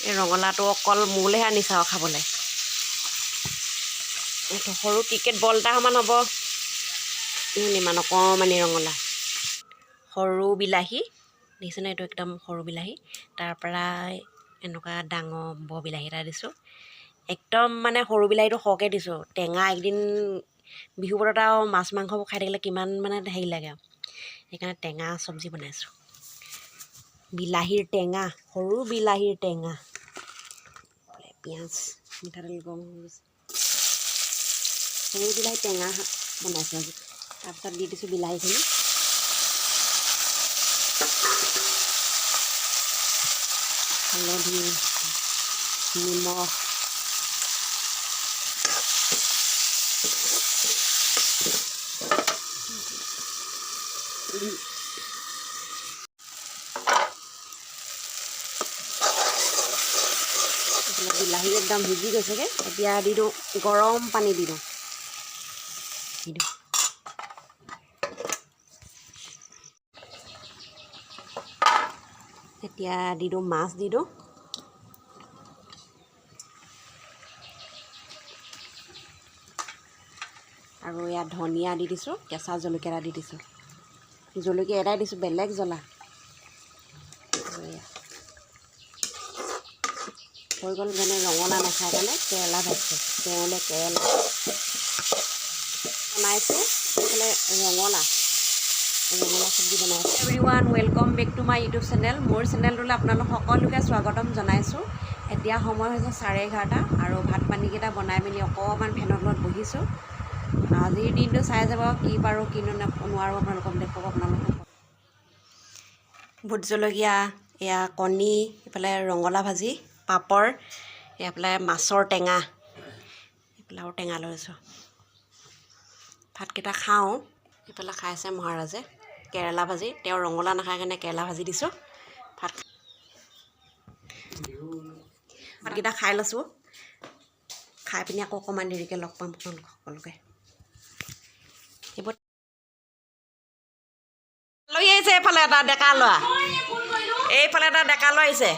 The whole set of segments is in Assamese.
এই ৰঙালাওটো অকল মোলেহে আনিছা আৰু খাবলৈ। এইটো সৰু ক্ৰিকেট বল এটা সমান হ'ব। ইমান অকণমানি ৰঙালাও। সৰু বিলাহী দেখিছেনে? এইটো একদম সৰু বিলাহী। তাৰপৰা এনেকুৱা ডাঙৰ বৰ বিলাহী এটা দিছোঁ। একদম মানে সৰু বিলাহীটো সৰহকৈ দিছোঁ। টেঙা একদিন বিহু বতৰত আৰু মাছ মাংসবোৰ খাই থাকিলে কিমান মানে হেৰি লাগে আৰু সেইকাৰণে টেঙা চব্জি বনাইছোঁ। বিলাহীৰ টেঙা, সৰু বিলাহীৰ টেঙা। পিঁয়াজ মিঠাতেল গৰম হৈ গৈছে। সৰু বিলাহী টেঙা বনাইছোঁ আজি। তাৰপিছত দি দিছোঁ বিলাহীখিনি। হালধি, নিমখ, বিলাহী একদম ভিজি গৈছেগৈ। এতিয়া দি দিওঁ গৰম পানী দি দিওঁ। এতিয়া দি দিওঁ মাছ দি দিওঁ। আৰু ইয়াত ধনিয়া দি দিছোঁ, কেঁচা জলকীয়া এটা দি দিছোঁ। জলকীয়া এটাই দিছোঁ, বেলেগ জ্বলা। হৈ গ'ল যেনে ৰঙালাও নাখায় কাৰণে কেৰেলা ভাজিছোঁ। তেওঁলৈ কেৰেলা বনাইছোঁ। এইফালে ৰঙালাও চব্জি বনাইছোঁ। Everyone, welcome back to my YouTube channel. মোৰ চেনেলটোলৈ আপোনালোক সকলোকে স্বাগতম জনাইছোঁ। এতিয়া সময় হৈছে 11:30 আৰু ভাত পানীকেইটা বনাই মেলি অকণমান ফেনৰ তলত বহিছোঁ। আজিৰ দিনটো চাই যাব কি পাৰোঁ কিনো নোৱাৰোঁ আপোনালোকক দেখুৱাব। আপোনালোকক ভোট জলকীয়া, এয়া কণী, এইফালে ৰঙালাও ভাজি, পাপৰ, এইফালে মাছৰ টেঙা, এইফালে আৰু টেঙা লৈছোঁ। ভাতকেইটা খাওঁ। এইফালে খাইছে মহাৰাজে কেৰেলা ভাজি। তেওঁ ৰঙালাও নাখায় কাৰণে কেৰেলা ভাজি দিছোঁ। ভাতকেইটা খাই লৈছোঁ। খাই পিনি আকৌ অকণমান দেৰিকৈ লগ পাম আপোনালোক সকলোকে। লৈ আহিছে এইফালে এটা ডেকা ল'ৰা। এইফালে এটা ডেকা ল'ৰা আহিছে।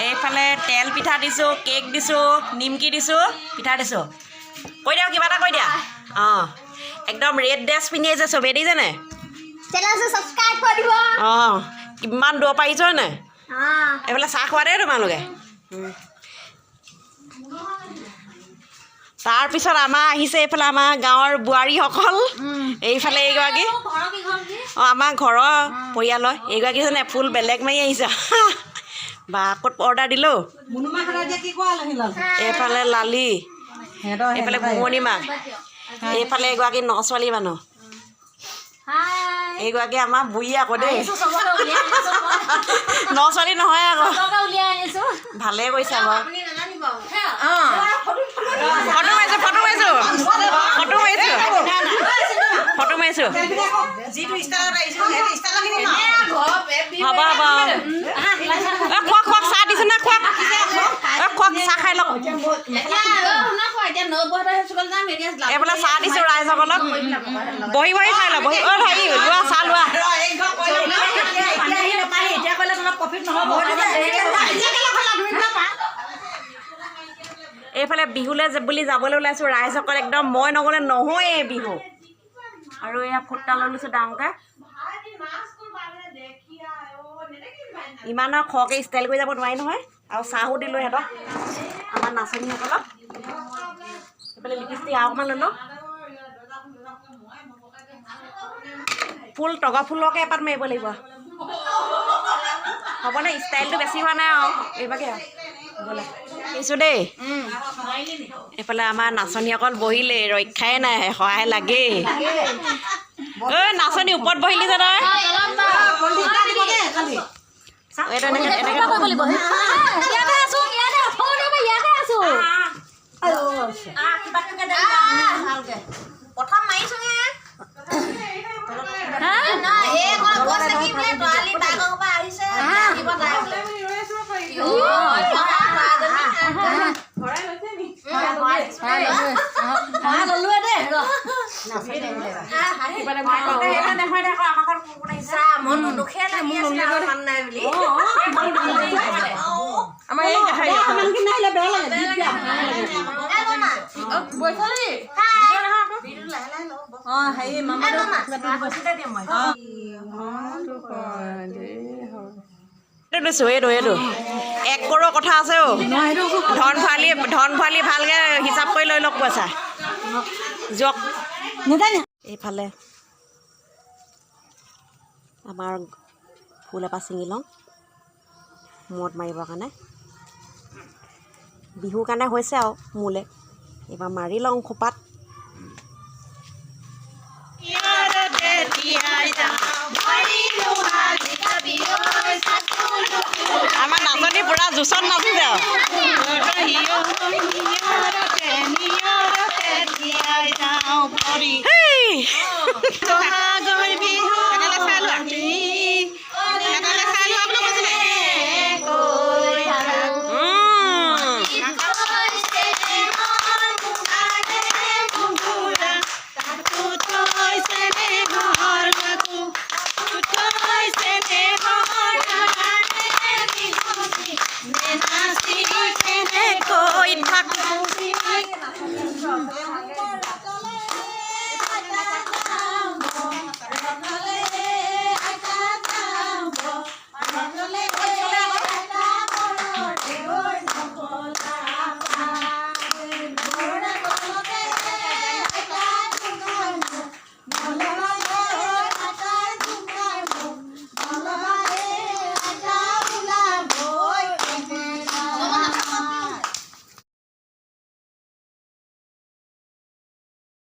এইফালে তেল পিঠা দিছোঁ, কেক দিছোঁ, নিমকি দিছোঁ, পিঠা দিছোঁ। কৈ দিয়া কিবা এটা কৈ দিয়া। অঁ, একদম ৰেড ড্ৰেছ পিন্ধি আহিছে চবেই, দেখিছেনে? অঁ, কিমান দূৰ পাৰিছ নে? এইফালে চাহ খোৱা দেই তোমালোকে। তাৰপিছত আমাৰ আহিছে এইফালে আমাৰ গাঁৱৰ বোৱাৰীসকল। এইফালে এইগৰাকী, অঁ আমাৰ ঘৰৰ পৰিয়ালৰ এইগৰাকী জানে ফুল বেলেগ মাৰি আহিছে। বা ক'ত অৰ্ডাৰ দিলোঁ। এইফালে লালি, এইফালে ঘুমনি মাক, এইফালে এগৰাকী নছোৱালী মানুহ। এইগৰাকী আমাৰ বুঢ়ী আকৌ দেই। নছোৱালী নহয় আকৌ। ভালেই কৰিছে আকৌ। ফটো মাৰিছোঁ, ফটো মাৰিছোঁ, ফটো মাৰিছোঁ, ফটো মাৰিছোঁ। হ'ব হ'ব। খোৱাক খোৱাক, চাহ দিছোঁ না খোৱাক। খোৱাক, চাহ খাই লওক। এইফালে চাহ দিছোঁ ৰাইজসকলক। বহি বহি খাই লওক, বহি। অ' ভাই লোৱা চাহ লোৱা। এইফালে বিহুলৈ বুলি যাবলৈ ওলাইছোঁ। ৰাইজসকল একদম মই নগ'লে নহয়েই বিহু। আৰু এয়া ফুটটা লৈ লৈছোঁ ডাঙৰকৈ। ইমান আৰু খৰকৈ ষ্টাইল কৰি যাব নোৱাৰি নহয়। আৰু চাহো দিলোঁ সিহঁতক, আমাৰ নাচনীসকলক। এইফালে লিপষ্টিক আৰু অকণমান ল'লোঁ। ফুল তগৰ ফুলকে এপাত মাৰিব লাগিব। হ'বনে? ষ্টাইলটো বেছি হোৱা নাই আৰু এইভাগে আৰু হ'বলৈ দিছোঁ দেই। এইফালে আমাৰ নাচনীসকল বহিলে, ৰক্ষাই নাই, সহায় লাগেই। ঐ নাচনী ওপৰত বহিলি যে তই। প্ৰথম মাৰিছোঁহে। আমাৰ এইটো 1 কৰোৰ কথা আছে অ' ধন ভৰালি ভালকৈ হিচাপ কৰি লৈ লওক পইচা যক এইফালে আমাৰ ফুল এপাহ ছিঙি লওঁ মূৰত মাৰিবৰ কাৰণে বিহুৰ কাৰণে হৈছে আৰু মোলৈ এইবাৰ মাৰি লওঁ খোপাত আমাৰ নাচনী পুৰা জোচত নাচিছে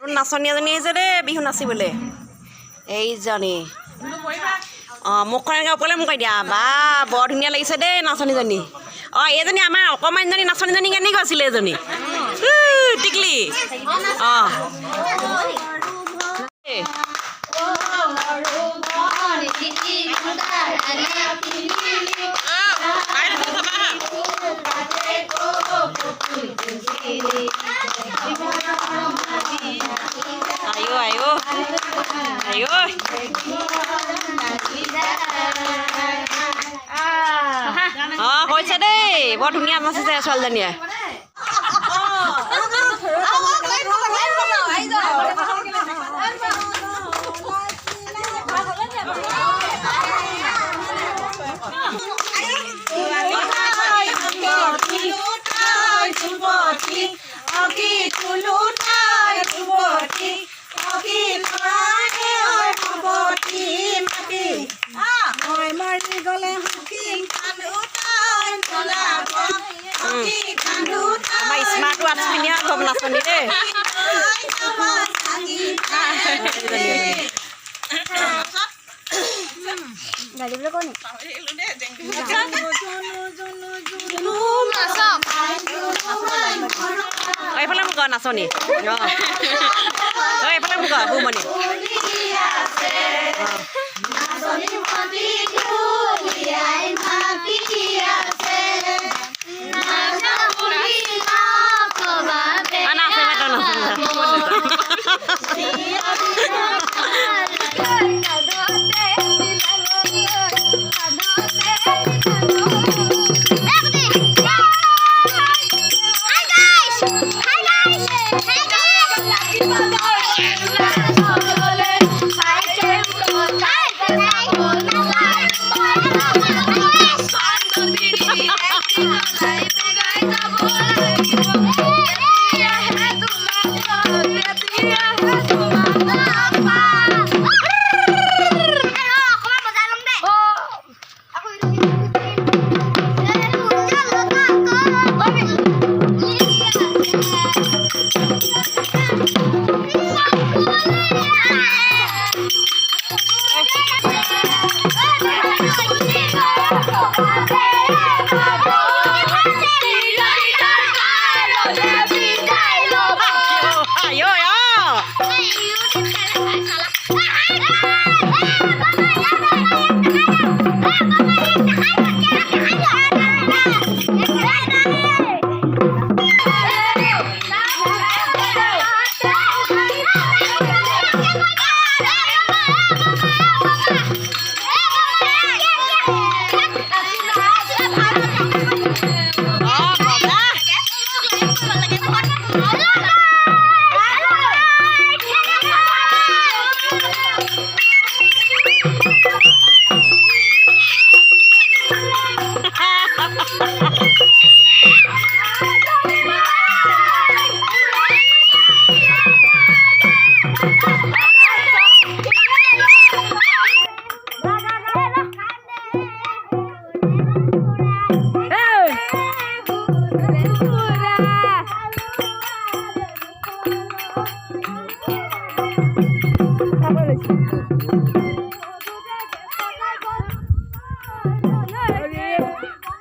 নাচনী এজনী আহিছে দেই বিহু নাচিবলৈ এইজনী অঁ মুখখন এনেকৈ ওপৰলৈ মুখাই দিয়া বা বৰ ধুনীয়া লাগিছে দেই নাচনীজনী অঁ এইজনী আমাৰ অকণমানজনী নাচনীজনী কেনেকৈ আছিলে এজনী টিকলি অঁ ayo oh হৈছে দেই বৰ ধুনীয়া নাচিছে ছোৱালীজনীয়ে আমাৰ স্মাৰ্ট ৱাটচ পিন্ধিয়া খুব নাচনী দেই এইফালে মোক নাচনী এইফালে মোক বুমণি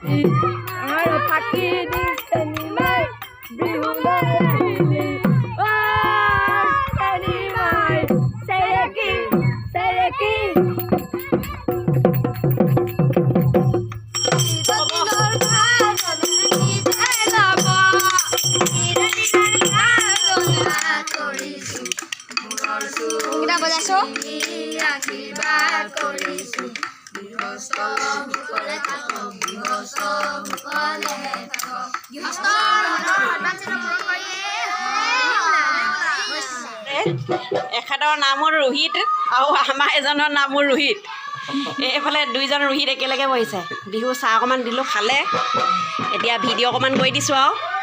আৰু ফাকি দিছে নিমাই বিহুলৈ আহিলি নিমাই চেৰেকি চেৰেকি বজাইছো আশীৰ্বাদ কৰিছো গৃহস্থ মুখলে থাকক গৃহস্থ মুখলে থাকক গৃহস্থ এখেতৰ নাম হ'ল ৰোহিত আৰু আমাৰ এজনৰ নাম হ'ল ৰোহিত এইফালে দুইজন ৰোহিত একেলগে বহিছে বিহু চাহ অকণমান দিলোঁ খালে এতিয়া ভিডিঅ' অকণমান কৰি দিছোঁ আৰু